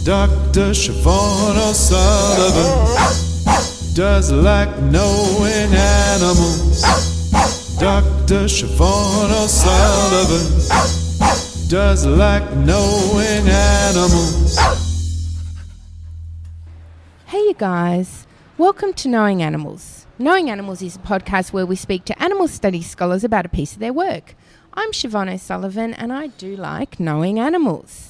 Dr. Siobhan O'Sullivan does like knowing animals. Dr. Siobhan O'Sullivan does like knowing animals. Hey you guys, welcome to Knowing Animals. Knowing Animals is a podcast where we speak to animal studies scholars about a piece of their work. I'm Siobhan O'Sullivan and I do like knowing animals.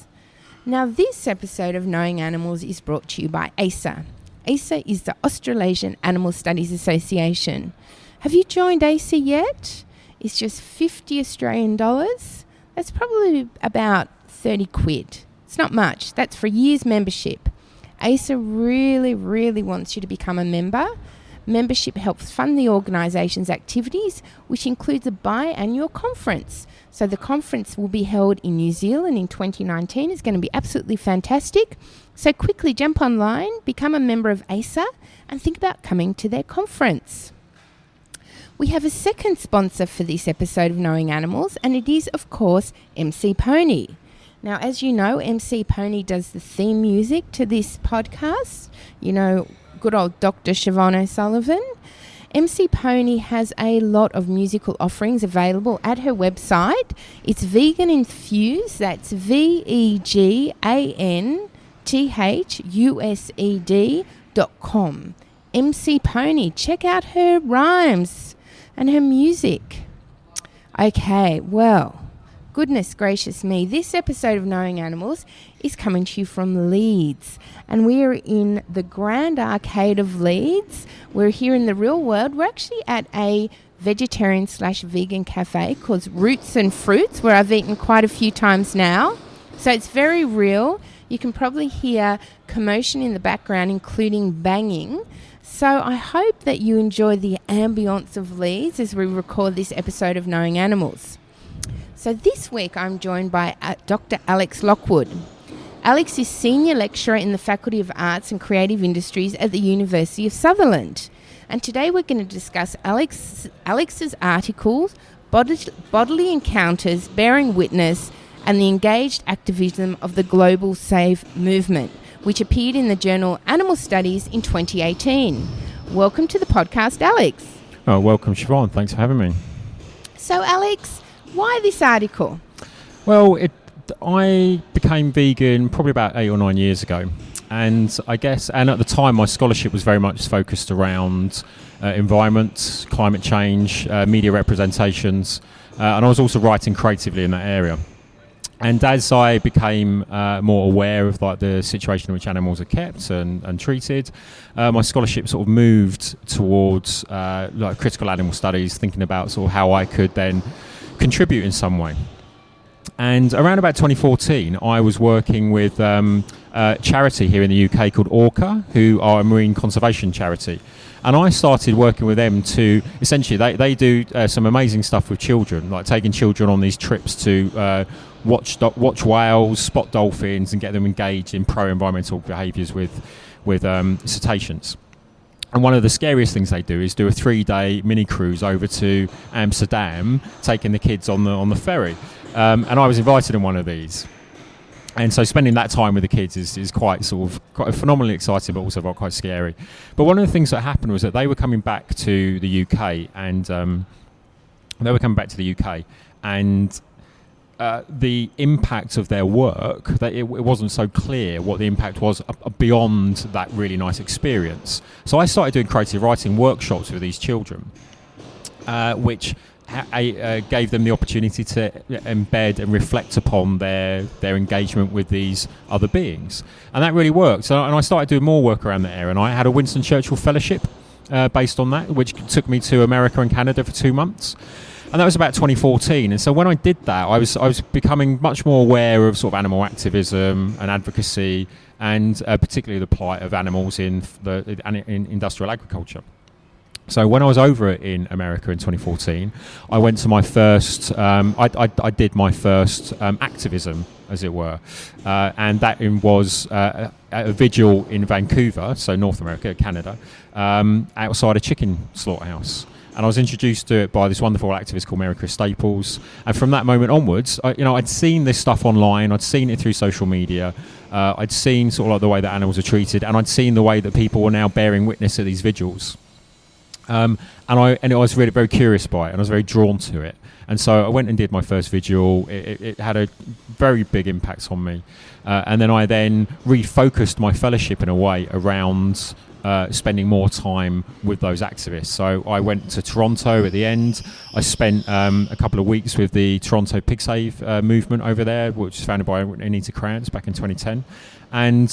Now this episode of Knowing Animals is brought to you by ASA. ASA is the Australasian Animal Studies Association. Have you joined ASA yet? It's just 50 Australian dollars. That's probably about 30 quid. It's not much. That's for a year's membership. ASA really wants you to become a member. Membership helps fund the organisation's activities, which includes a biannual conference. So the conference will be held in New Zealand in 2019. It's going to be absolutely fantastic. So quickly jump online, become a member of ASA, and think about coming to their conference. We have a second sponsor for this episode of Knowing Animals, and it is, of course, MC Pony. Now, as you know, MC Pony does the theme music to this podcast. You know, good old Dr. Siobhan O'Sullivan. MC Pony has a lot of musical offerings available at her website. It's vegan infused. That's VEGANTHUSED.com. MC Pony. Check out her rhymes and her music. Okay, well, goodness gracious me, this episode of Knowing Animals is coming to you from Leeds, and we are in the Grand Arcade of Leeds. We're here in the real world. We're actually at a vegetarian/vegan cafe called Roots and Fruits, where I've eaten quite a few times now. So it's very real. You can probably hear commotion in the background, including banging. So I hope that you enjoy the ambience of Leeds as we record this episode of Knowing Animals. So this week I'm joined by Dr. Alex Lockwood. Alex is Senior Lecturer in the Faculty of Arts and Creative Industries at the University of Sunderland. And today we're going to discuss Alex's articles, Bodily Encounters, Bearing Witness, and the Engaged Activism of the Global Save Movement, which appeared in the journal Animal Studies in 2018. Welcome to the podcast, Alex. Oh, welcome, Siobhan. Thanks for having me. So, Alex, why this article? Well, I became vegan probably about 8 or 9 years ago. And I guess, and at the time, my scholarship was very much focused around environment, climate change, media representations. And I was also writing creatively in that area. And as I became more aware of like the situation in which animals are kept and treated, my scholarship sort of moved towards like critical animal studies, thinking about sort of how I could then contribute in some way. And around about 2014, I was working with a charity here in the UK called Orca, who are a marine conservation charity. And I started working with them to, essentially, they do some amazing stuff with children, like taking children on these trips to watch whales, spot dolphins, and get them engaged in pro-environmental behaviours with cetaceans. And one of the scariest things they do is do a 3-day mini cruise over to Amsterdam, taking the kids on the ferry. And I was invited on one of these. And so spending that time with the kids is quite phenomenally exciting, but also quite scary. But one of the things that happened was that they were coming back to the UK, and the impact of their work, that it wasn't so clear what the impact was beyond that really nice experience. So I started doing creative writing workshops with these children, which gave them the opportunity to embed and reflect upon their engagement with these other beings. And that really worked. And I started doing more work around that area. And I had a Winston Churchill Fellowship based on that, which took me to America and Canada for 2 months. And that was about 2014. And so when I did that, I was becoming much more aware of sort of animal activism and advocacy, and particularly the plight of animals in industrial agriculture. So when I was over in America in 2014, I went to my first, I did my first activism, as it were. And that was a vigil in Vancouver, so North America, Canada, outside a chicken slaughterhouse. And I was introduced to it by this wonderful activist called Mary Chris Staples. And from that moment onwards, I'd seen this stuff online. I'd seen it through social media. I'd seen sort of like the way that animals are treated, and I'd seen the way that people were now bearing witness at these vigils. And I was really very curious by it, and I was very drawn to it. And so I went and did my first vigil. It had a very big impact on me. And then I refocused my fellowship in a way around spending more time with those activists. So I went to Toronto at the end. I spent a couple of weeks with the Toronto Pig Save movement over there, which was founded by Anita Krantz back in 2010. And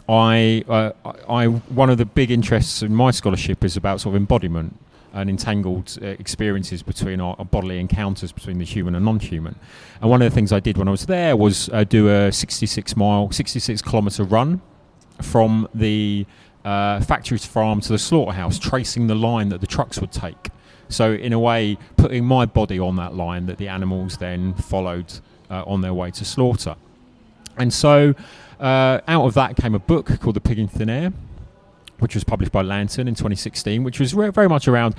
one of the big interests in my scholarship is about sort of embodiment and entangled experiences between our bodily encounters between the human and non-human. And one of the things I did when I was there was do a 66 kilometre run from the factory farm to the slaughterhouse, tracing the line that the trucks would take. So in a way, putting my body on that line that the animals then followed on their way to slaughter. And so out of that came a book called The Pig in Thin Air, which was published by Lantern in 2016, which was very much around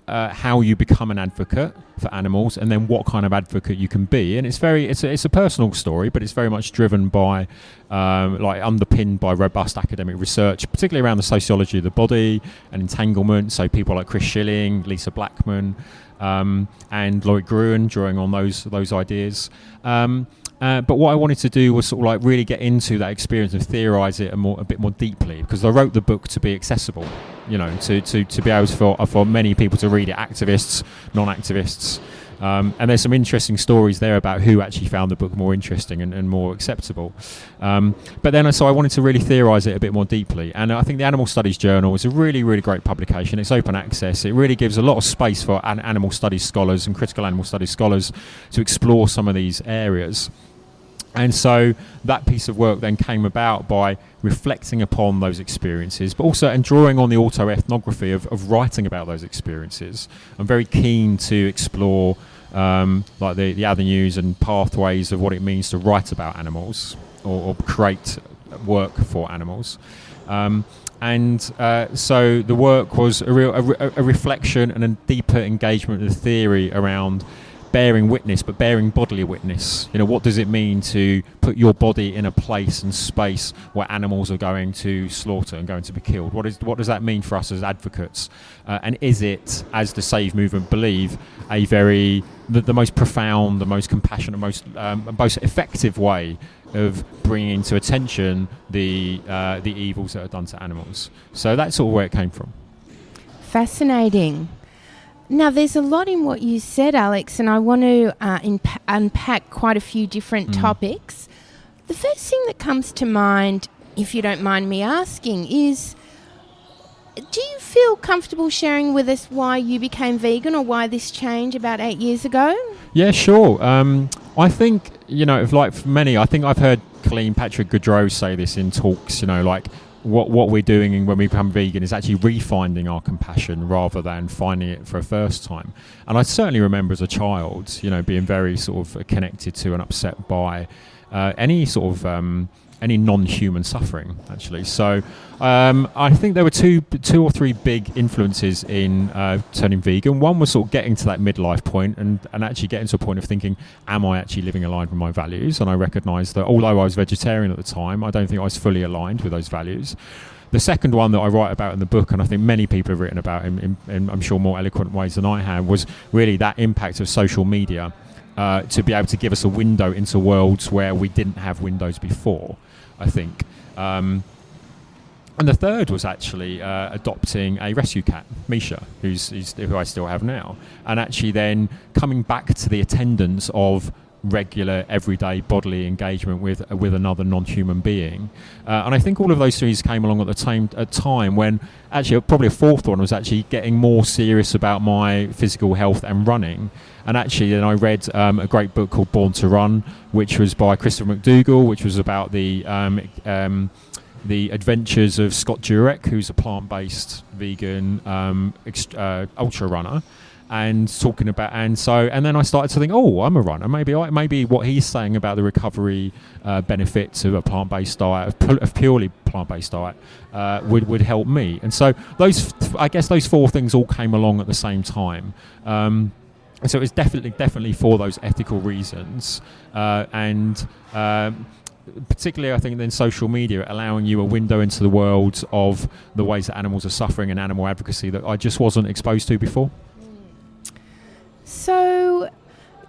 how you become an advocate for animals, and then what kind of advocate you can be. And it's a personal story, but it's very much driven by underpinned by robust academic research, particularly around the sociology of the body and entanglement. So people like Chris Schilling, Lisa Blackman, and Lloyd Gruen drawing on those ideas. But what I wanted to do was sort of like really get into that experience and theorise it a bit more deeply, because I wrote the book to be accessible, to be able for many people to read it, activists, non-activists. And there's some interesting stories there about who actually found the book more interesting and more acceptable. But then so I wanted to really theorise it a bit more deeply. And I think the Animal Studies Journal is a really, really great publication. It's open access. It really gives a lot of space for animal studies scholars and critical animal studies scholars to explore some of these areas. And so that piece of work then came about by reflecting upon those experiences, but also and drawing on the autoethnography of writing about those experiences. I'm very keen to explore like the avenues and pathways of what it means to write about animals or create work for animals. So the work was a reflection and a deeper engagement with the theory around bearing witness, but bearing bodily witness. What does it mean to put your body in a place and space where animals are going to slaughter and going to be killed? What does that mean for us as advocates? And is it, as the Save movement believe, the most profound, the most compassionate, most effective way of bringing into attention the evils that are done to animals? So that's sort of where it came from. Fascinating. Now, there's a lot in what you said, Alex, and I want to unpack quite a few different topics. The first thing that comes to mind, if you don't mind me asking, is do you feel comfortable sharing with us why you became vegan or why this change about 8 years ago? Yeah, sure. I think, for many, I think I've heard Colleen Patrick Goodrow say this in talks, what we're doing when we become vegan is actually refinding our compassion rather than finding it for a first time. And I certainly remember as a child, being very sort of connected to and upset by any sort of any non-human suffering, actually. So I think there were two or three big influences in turning vegan. One was sort of getting to that midlife point and actually getting to a point of thinking, am I actually living aligned with my values? And I recognised that although I was vegetarian at the time, I don't think I was fully aligned with those values. The second one that I write about in the book, and I think many people have written about in I'm sure more eloquent ways than I have, was really that impact of social media to be able to give us a window into worlds where we didn't have windows before, I think. And the third was actually adopting a rescue cat, Misha, who I still have now, and actually then coming back to the attendance of regular, everyday bodily engagement with another non-human being. And I think all of those things came along at the time when actually probably a fourth one was actually getting more serious about my physical health and running. And actually then I read a great book called Born to Run, which was by Christopher McDougall, which was about the adventures of Scott Jurek, who's a plant-based vegan ultra runner, and talking about and then I started to think, I'm a runner. Maybe what he's saying about the recovery benefits of a plant-based diet, of purely plant-based diet, would help me. And so those four things all came along at the same time. So it was definitely for those ethical reasons, and particularly I think then social media allowing you a window into the world of the ways that animals are suffering and animal advocacy that I just wasn't exposed to before. So,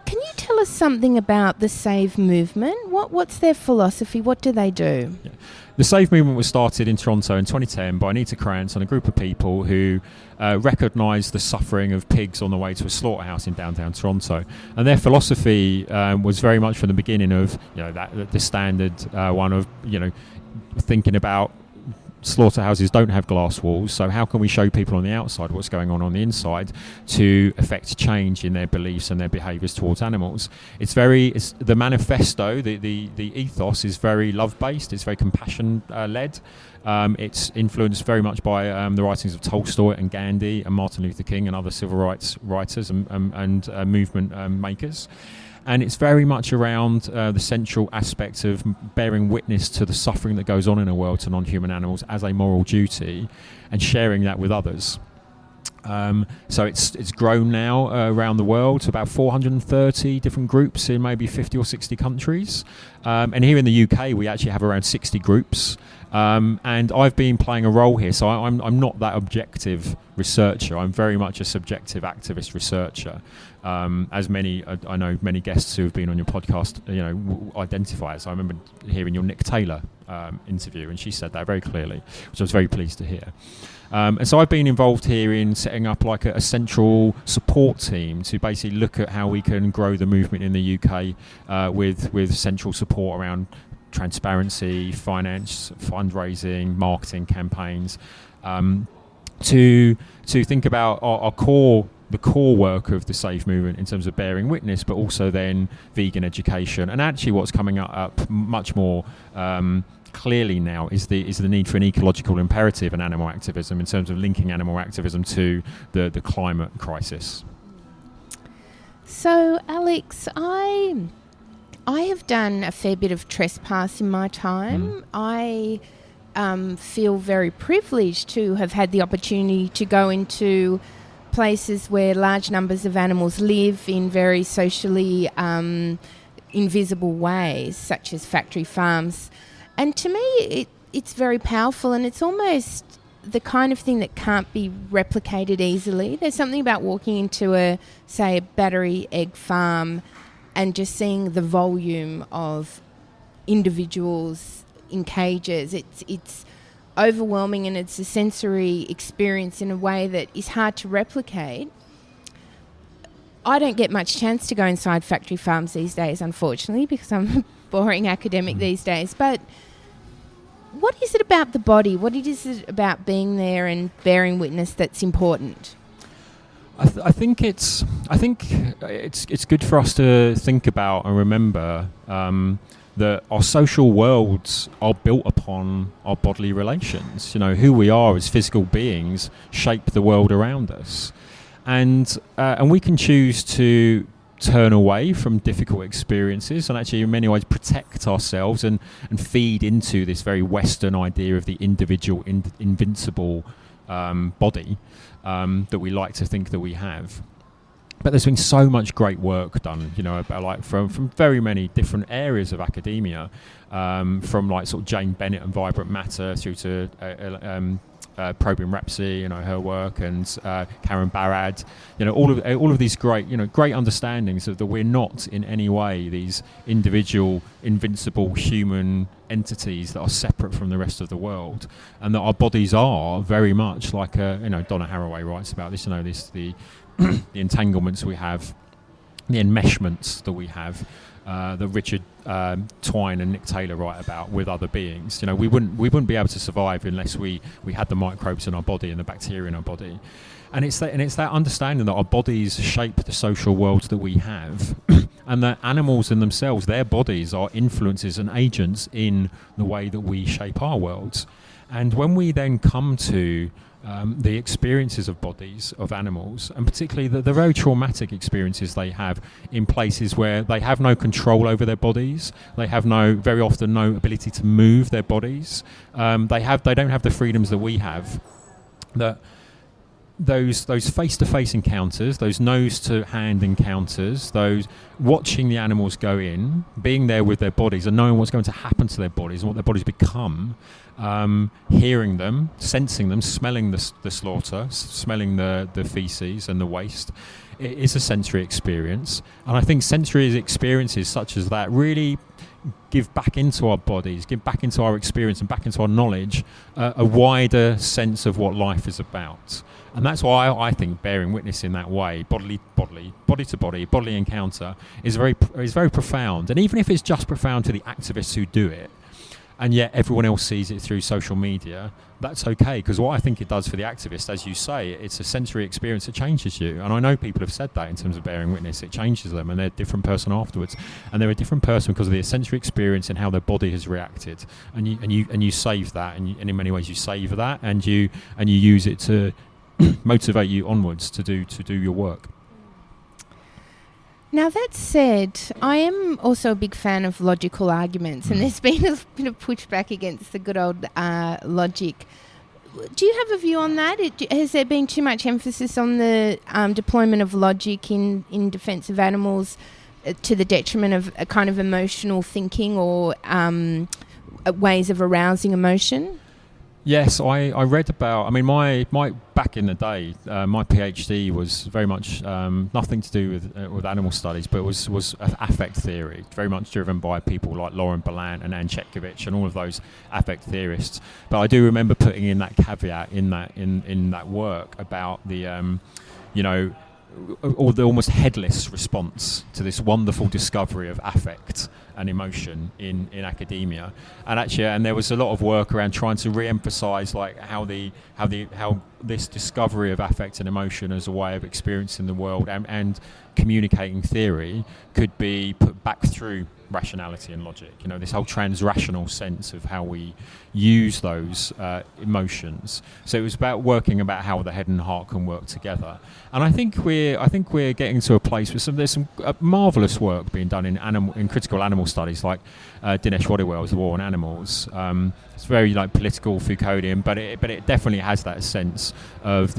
can you tell us something about the Save movement? What's their philosophy? What do they do? Yeah. The Save movement was started in Toronto in 2010 by Anita Krantz and a group of people who recognised the suffering of pigs on the way to a slaughterhouse in downtown Toronto. And their philosophy was very much from the beginning of, the standard one of, thinking about slaughterhouses don't have glass walls, so how can we show people on the outside what's going on the inside to affect change in their beliefs and their behaviours towards animals? It's the manifesto, the ethos is very love-based, it's very compassion-led. It's influenced very much by the writings of Tolstoy and Gandhi and Martin Luther King and other civil rights writers and movement makers. And it's very much around the central aspect of bearing witness to the suffering that goes on in a world to non-human animals as a moral duty and sharing that with others. So it's grown now around the world to about 430 different groups in maybe 50 or 60 countries. And here in the UK, we actually have around 60 groups. And I've been playing a role here, so I'm not that objective researcher. I'm very much a subjective activist researcher, as I know many guests who have been on your podcast, identify as. I remember hearing your Nick Taylor interview, and she said that very clearly, which I was very pleased to hear. And so I've been involved here in setting up like a central support team to basically look at how we can grow the movement in the UK with central support around transparency, finance, fundraising, marketing campaigns, to think about the core work of the Save movement in terms of bearing witness, but also then vegan education. And actually what's coming up much more clearly now is the need for an ecological imperative in animal activism in terms of linking animal activism to the climate crisis. So, Alex, I have done a fair bit of trespass in my time. I feel very privileged to have had the opportunity to go into places where large numbers of animals live in very socially invisible ways, such as factory farms. And to me, it's very powerful, and it's almost the kind of thing that can't be replicated easily. There's something about walking into a battery egg farm and just seeing the volume of individuals in cages. It's overwhelming, and it's a sensory experience in a way that is hard to replicate. I don't get much chance to go inside factory farms these days, unfortunately, because I'm a boring academic these days. But what is it about the body? What is it about being there and bearing witness that's important? I think it's good for us to think about and remember that our social worlds are built upon our bodily relations. Who we are as physical beings shape the world around us, and we can choose to turn away from difficult experiences and actually in many ways protect ourselves and feed into this very Western idea of the individual invincible body that we like to think that we have. But there's been so much great work done, about from very many different areas of academia, from like sort of Jane Bennett and Vibrant Matter through to Probing Repsy, her work, and Karen Barad, all of these great understandings of that we're not in any way these individual, invincible human entities that are separate from the rest of the world, and that our bodies are very much like Donna Haraway writes about this, the entanglements we have, the enmeshments that we have, that Richard Twine and Nick Taylor write about with other beings. We wouldn't be able to survive unless we had the microbes in our body and the bacteria in our body. And it's that understanding that our bodies shape the social worlds that we have, and that animals in themselves, their bodies are influences and agents in the way that we shape our worlds. And when we then come to the experiences of bodies of animals, and particularly the very traumatic experiences they have in places where they have no control over their bodies, they have very often no ability to move their bodies, they don't have the freedoms that we have, that those face-to-face encounters, those nose-to-hand encounters, those watching the animals go in, being there with their bodies and knowing what's going to happen to their bodies and what their bodies become, hearing them, sensing them, smelling the slaughter, smelling the feces and the waste. It is a sensory experience, and I think sensory experiences such as that really give back into our bodies, give back into our experience and back into our knowledge a wider sense of what life is about. And that's why I think bearing witness in that way, body to body, bodily encounter, is very profound. And even if it's just profound to the activists who do it, and yet everyone else sees it through social media, that's okay, because what I think it does for the activist, as you say, it's a sensory experience that changes you. And I know people have said that in terms of bearing witness, it changes them and they're a different person afterwards. And they're a different person because of their sensory experience and how their body has reacted. And you save that, and in many ways you save that, and you use it to motivate you onwards to do your work. Now, that said, I am also a big fan of logical arguments, and there's been a bit of pushback against the good old logic. Do you have a view on that? Has there been too much emphasis on the deployment of logic in defence of animals to the detriment of a kind of emotional thinking or ways of arousing emotion? Yes, I read about. I mean, my back in the day, my PhD was very much nothing to do with animal studies, but was affect theory, very much driven by people like Lauren Berlant and Anne Chetkovich and all of those affect theorists. But I do remember putting in that caveat in that work about the or the almost headless response to this wonderful discovery of affect and emotion in academia, and there was a lot of work around trying to re-emphasize like how this discovery of affect and emotion as a way of experiencing the world and communicating theory could be put back through rationality and logic. This whole transrational sense of how we use those emotions. So it was about working about how the head and heart can work together. And I think we're getting to a place where there's some marvelous work being done in critical animal studies, like Dinesh Waddiwell's The War on Animals. It's very like political Foucauldian, but it definitely has that sense of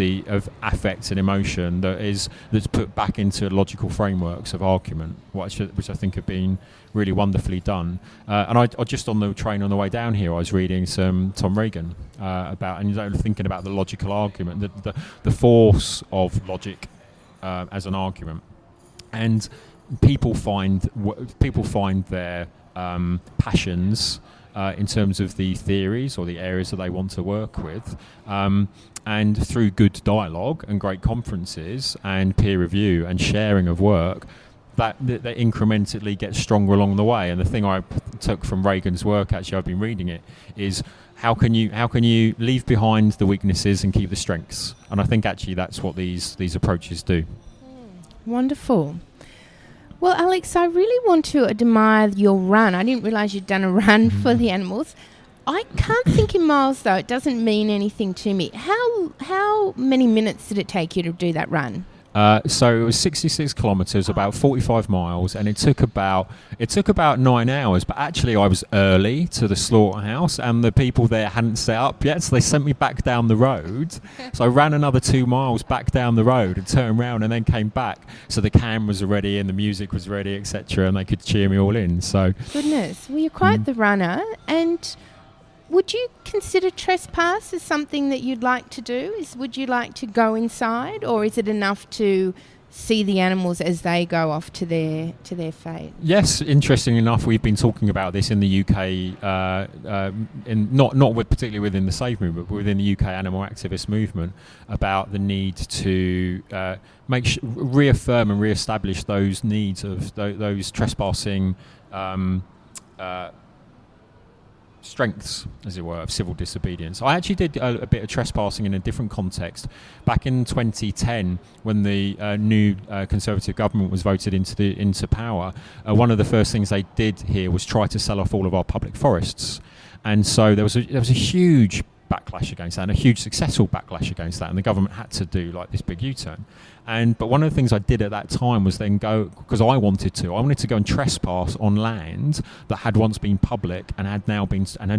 affect and emotion that's put back into logical frameworks of argument, which I think have been really wonderfully done. And I just on the train on the way down here, I was reading some Tom Regan about, and thinking about the logical argument, the force of logic as an argument, and people find their passions in terms of the theories or the areas that they want to work with, and through good dialogue and great conferences and peer review and sharing of work, that incrementally gets stronger along the way. And the thing I took from Reagan's work, actually I've been reading it, is how can you leave behind the weaknesses and keep the strengths? And I think actually that's what these approaches do. Wonderful. Well, Alex, I really want to admire your run. I didn't realise you'd done a run for the animals. I can't think in miles, though. It doesn't mean anything to me. How many minutes did it take you to do that run? So it was 66 kilometres, about 45 miles, and it took about 9 hours. But actually, I was early to the slaughterhouse, and the people there hadn't set up yet, so they sent me back down the road. So I ran another 2 miles back down the road and turned around, and then came back. So the cameras were ready and the music was ready, etc., and they could cheer me all in. So goodness, well, you're quite the runner. And would you consider trespass as something that you'd like to do? Would you like to go inside, or is it enough to see the animals as they go off to their fate? Yes, interestingly enough, we've been talking about this in the UK, particularly within the Save movement, but within the UK animal activist movement, about the need to reaffirm and re-establish those needs of those trespassing strengths, as it were, of civil disobedience. I actually did a bit of trespassing in a different context back in 2010 when the new Conservative government was voted into power. One of the first things they did here was try to sell off all of our public forests, and so there was a huge backlash against that, and a huge successful backlash against that, and the government had to do like this big U-turn. But one of the things I did at that time was then go, because I wanted to go and trespass on land that had once been public and had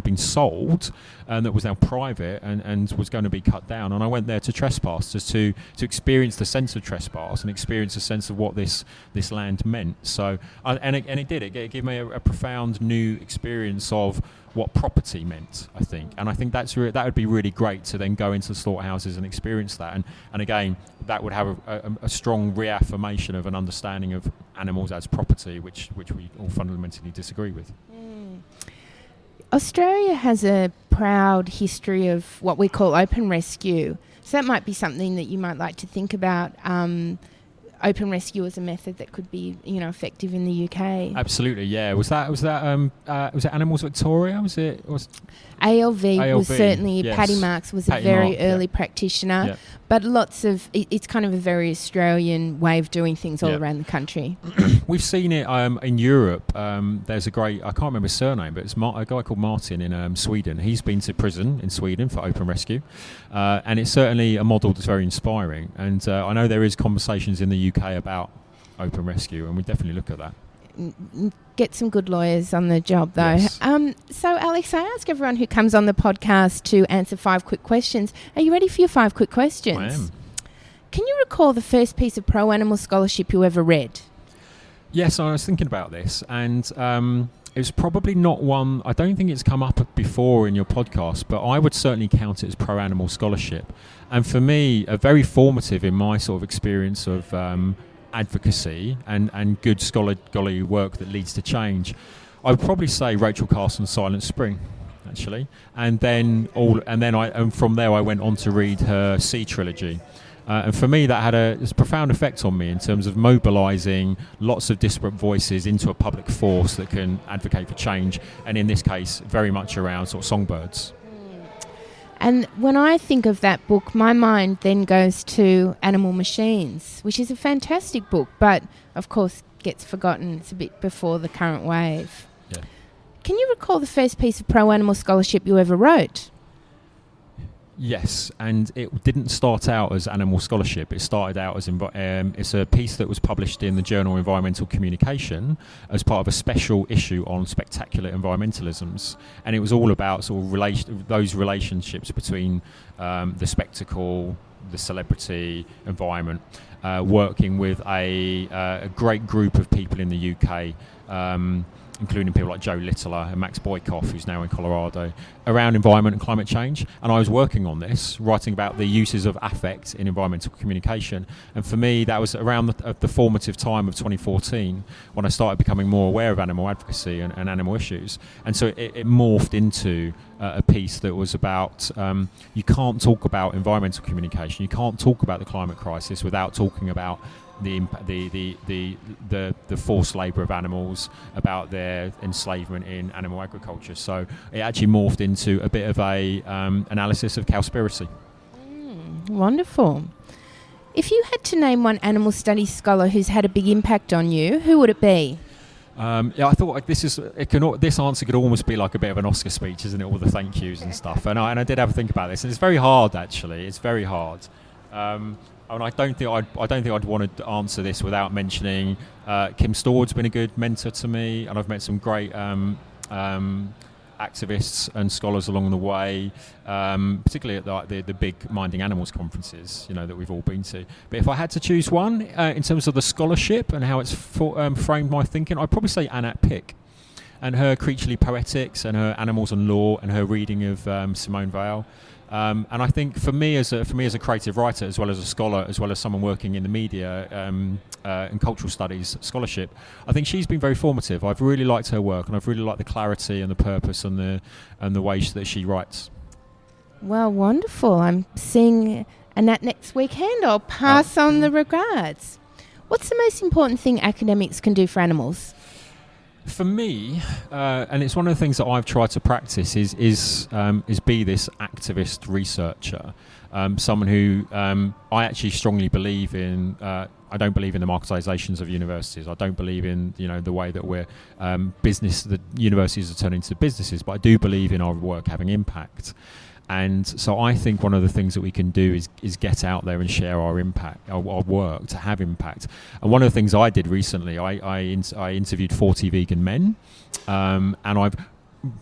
been sold, and that was now private and was going to be cut down. And I went there to trespass, just to experience the sense of trespass and experience a sense of what this land meant. So, it did. It gave me a profound new experience of what property meant, I think. And I think that would be really great to then go into the slaughterhouses and experience that. And again, that would have a strong reaffirmation of an understanding of animals as property, which we all fundamentally disagree with. Australia has a proud history of what we call open rescue. So that might be something that you might like to think about. Open rescue as a method that could be, effective in the UK. Absolutely, yeah. Was it Animals Victoria? Was ALV was certainly, yes. Paddy Marks was a very early practitioner, but it's kind of a very Australian way of doing things all around the country. We've seen it in Europe. There's a great, I can't remember his surname, but it's a guy called Martin in Sweden. He's been to prison in Sweden for open rescue, and it's certainly a model that's very inspiring. And I know there is conversations in the UK about open rescue, and we definitely look at that. Get some good lawyers on the job, though. Yes. So, Alex, I ask everyone who comes on the podcast to answer 5 quick questions. Are you ready for your 5 quick questions? I am. Can you recall the first piece of pro-animal scholarship you ever read? Yes, I was thinking about this, and it's probably not one, I don't think it's come up before in your podcast, but I would certainly count it as pro-animal scholarship. And for me, very formative in my sort of experience of advocacy and good scholarly work that leads to change, I would probably say Rachel Carson's Silent Spring, actually. And then from there I went on to read her Sea trilogy. And for me, that had a profound effect on me in terms of mobilising lots of disparate voices into a public force that can advocate for change, and in this case, very much around sort of songbirds. And when I think of that book, my mind then goes to Animal Machines, which is a fantastic book, but of course gets forgotten. It's a bit before the current wave. Yeah. Can you recall the first piece of pro-animal scholarship you ever wrote? Yes, and it didn't start out as animal scholarship. It started out as it's a piece that was published in the journal Environmental Communication as part of a special issue on spectacular environmentalisms, and it was all about sort of those relationships between the spectacle, the celebrity, environment, working with a great group of people in the UK. Including people like Joe Littler and Max Boykoff, who's now in Colorado, around environment and climate change. And I was working on this, writing about the uses of affect in environmental communication. And for me, that was around the formative time of 2014 when I started becoming more aware of animal advocacy and animal issues. And so it morphed into a piece that was about you can't talk about environmental communication, you can't talk about the climate crisis without talking about the forced labour of animals, about their enslavement in animal agriculture. So it actually morphed into a bit of a analysis of cowspiracy. Wonderful. If you had to name one animal studies scholar who's had a big impact on you, who would it be? I thought this answer could almost be like a bit of an Oscar speech, isn't it? All the thank yous and stuff. And I did have a think about this, and it's very hard actually. It's very hard. And I don't think I'd want to answer this without mentioning Kim Stord's been a good mentor to me, and I've met some great activists and scholars along the way, particularly at the big Minding Animals conferences, that we've all been to. But if I had to choose one in terms of the scholarship and how it's framed my thinking, I'd probably say Annette Pick, and her Creaturely Poetics and her Animals and Law and her reading of Simone Weil. And I think for me as a creative writer, as well as a scholar, as well as someone working in the media and cultural studies scholarship, I think she's been very formative. I've really liked her work, and I've really liked the clarity and the purpose and the way that she writes. Well, wonderful. I'm seeing Annette next weekend. I'll pass on the regards. What's the most important thing academics can do for animals? For me, and it's one of the things that I've tried to practice, is be this activist researcher, someone who I actually strongly believe in. I don't believe in the marketizations of universities. I don't believe in the way that we're the universities are turning into businesses. But I do believe in our work having impact. And so I think one of the things that we can do is get out there and share our impact, our work to have impact. And one of the things I did recently, I interviewed 40 vegan men, and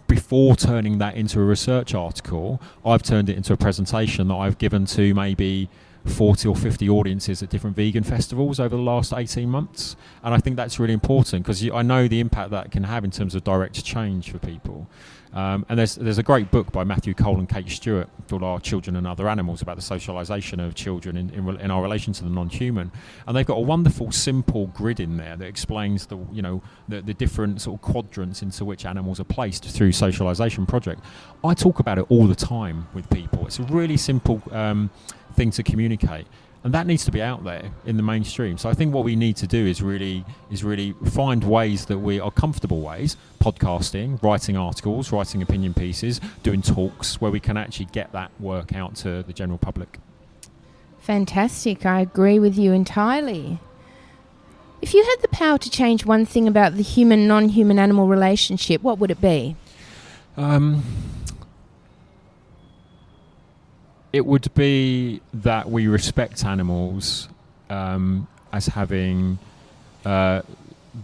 before turning that into a research article, I've turned it into a presentation that I've given to maybe 40 or 50 audiences at different vegan festivals over the last 18 months. And I think that's really important because I know the impact that can have in terms of direct change for people. And there's a great book by Matthew Cole and Kate Stewart called Our Children and Other Animals about the socialisation of children in our relation to the non-human. And they've got a wonderful, simple grid in there that explains the different sort of quadrants into which animals are placed through socialisation project. I talk about it all the time with people. It's a really simple thing to communicate. And that needs to be out there in the mainstream. So I think what we need to do is really find ways that we are comfortable ways, podcasting, writing articles, writing opinion pieces, doing talks, where we can actually get that work out to the general public. Fantastic. I agree with you entirely. If you had the power to change one thing about the human-non-human animal relationship, what would it be? It would be that we respect animals as having the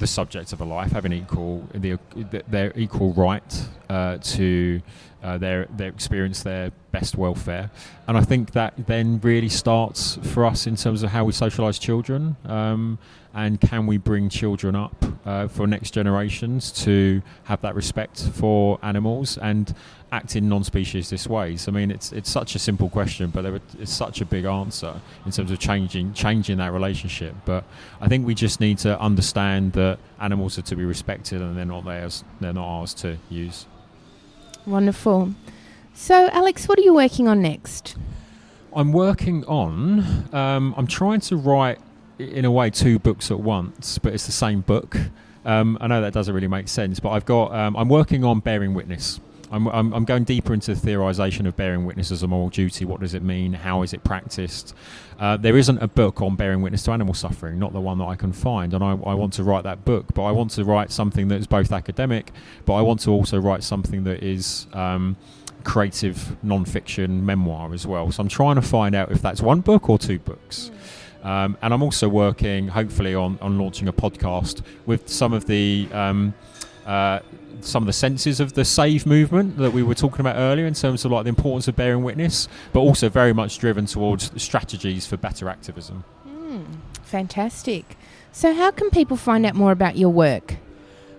subject of a life, having their equal right to their experience, their best welfare. And I think that then really starts for us in terms of how we socialise children, and can we bring children up for next generations to have that respect for animals and act in non-speciesist ways. I mean, it's such a simple question, but it's such a big answer in terms of changing that relationship. But I think we just need to understand that animals are to be respected and they're not ours to use. Wonderful. So, Alex, what are you working on next? I'm working on, I'm trying to write, in a way, 2 books at once, but it's the same book. I know that doesn't really make sense, but I'm working on bearing witness. I'm going deeper into the theorisation of bearing witness as a moral duty. What does it mean? How is it practiced? There isn't a book on bearing witness to animal suffering, not the one that I can find, and I want to write that book, but I want to write something that is both academic, but I want to also write something that is creative non-fiction memoir as well. So I'm trying to find out if that's 1 book or 2 books. And I'm also working, hopefully, on launching a podcast with some of the senses of the SAVE movement that we were talking about earlier in terms of like the importance of bearing witness, but also very much driven towards strategies for better activism. Fantastic. So how can people find out more about your work?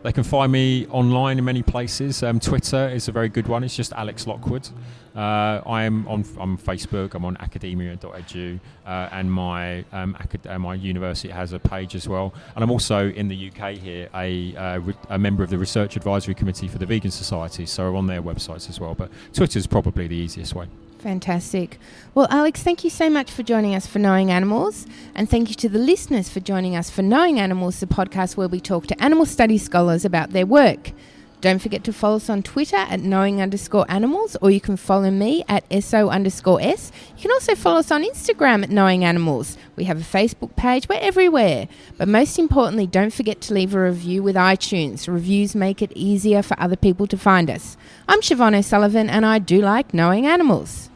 They can find me online in many places. Twitter is a very good one. It's just Alex Lockwood. I'm on Facebook. I'm on academia.edu, and my university has a page as well. And I'm also in the UK here a member of the Research Advisory Committee for the Vegan Society, so I'm on their websites as well. But Twitter is probably the easiest way. Fantastic. Well, Alex, thank you so much for joining us for Knowing Animals, and thank you to the listeners for joining us for Knowing Animals, the podcast where we talk to animal studies scholars about their work. Don't forget to follow us on Twitter at knowing_animals, or you can follow me at SO_S. You can also follow us on Instagram at Knowing Animals. We have a Facebook page. We're everywhere. But most importantly, don't forget to leave a review with iTunes. Reviews make it easier for other people to find us. I'm Siobhan O'Sullivan, and I do like knowing animals.